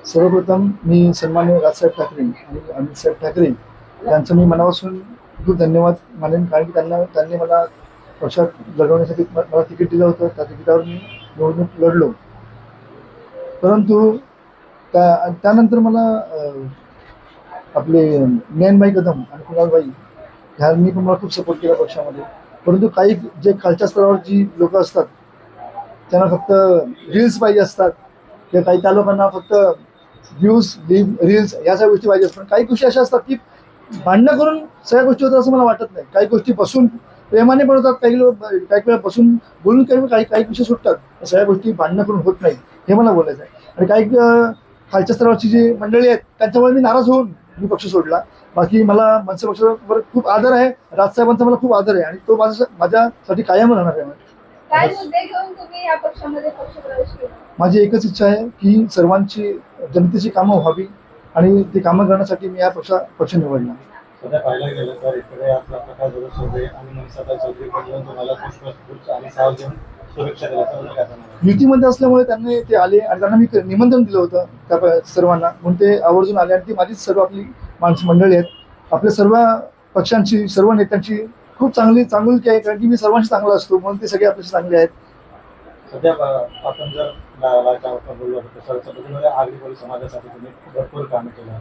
सर्वप्रथम मी सन्माननीय राजसाहेब ठाकरे आणि अमितसाहेब ठाकरे यांचं मी मनापासून खूप धन्यवाद मानेन, कारण की त्यांनी मला पक्षात लढवण्यासाठी मला तिकीट दिलं होतं. त्या तिकिटावर मी निवडणूक लढलो. परंतु त्यानंतर मला आपले ज्ञानबाई कदम आणि कुणालबाई ह्यांनी पण मला खूप सपोर्ट केला पक्षामध्ये. परंतु काही जे खालच्या स्तरावर जी लोक असतात त्यांना फक्त रील्स पाहिजे असतात, किंवा काही त्या लोकांना फक्त व्ह्यूज रील्स या सगळ्या गोष्टी पाहिजे असतात. पण काही गोष्टी अशा असतात की भांडणं करून सगळ्या गोष्टी होतात असं मला वाटत नाही. काही गोष्टी बसून प्रेमाने पण होतात, काही लोक काही वेळा बसून बोलून काही काही काही गोष्टी सुटतात. सगळ्या गोष्टी भांडणं करून होत नाही, हे मला बोलायचं आहे. आणि काही खालच्या स्तरावरची जी मंडळी आहेत त्यांच्यामुळे मी नाराज होऊन मी पक्ष सोडला. बाकी मला मनसे पक्षावर खूप आदर आहे. राजसाहेबांचा मला खूप आदर आहे आणि तो माझ्यासाठी कायम राहणार आहे. काय मुद्दे घेऊन तुम्ही या पक्षामध्ये पक्षप्रवेश केला? माझी एकच इच्छा आहे की सर्वांची जनतेची कामं व्हावी आणि ती कामं करण्यासाठी मी पक्ष निवडला. सध्या पाहायला गेलं तर इकडे आपला प्रकाश सोबे आणि मनसादा चौधरी पण तुम्हाला पुष्पगुच्छ आणि सावध घेऊन शुभेच्छा दिल्या. युतीमध्ये असल्यामुळे त्यांनी ते आले आणि त्यांना मी निमंत्रण दिलं होतं त्या सर्वांना, म्हणून ते आवर्जून आले. आणि ती माझीच सर्व आपली माणसं मंडळी आहेत. आपल्या सर्व पक्षांची सर्व नेत्यांची खूप चांगली आहे, कारण की मी सर्वांशी चांगला असतो म्हणून ते सगळे आपल्याशी चांगले आहेत. सध्या आपण जर बोललो तर आगरी समाजासाठी तुम्ही भरपूर कामे केलं.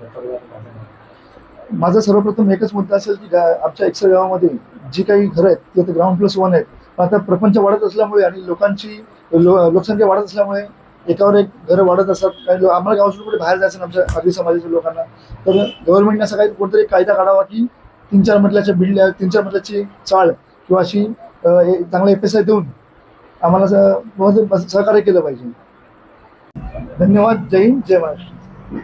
माझा सर्वप्रथम एकच मुद्दा असेल की आमच्या एक्सर गावामध्ये जी काही घरं आहेत ती आता ग्राउंड प्लस 1 आहेत. पण आता प्रपंच वाढत असल्यामुळे आणि लोकांची लोकसंख्या वाढत असल्यामुळे एकावर एक घरं वाढत असतात. काही आम्हाला गावातून कुठे बाहेर जायचं आमच्या आगरी समाजाच्या लोकांना, तर गव्हर्नमेंटने असा काही कोणतरी कायदा काढावा की 3-4 मजल्याच्या बिल्डिंग 3-4 मजल्याची चाळ किंवा अशी चांगला FSI देऊन आम्हाला सहकार्य केलं पाहिजे. धन्यवाद. जय हिंद, जय महाराष्ट्र.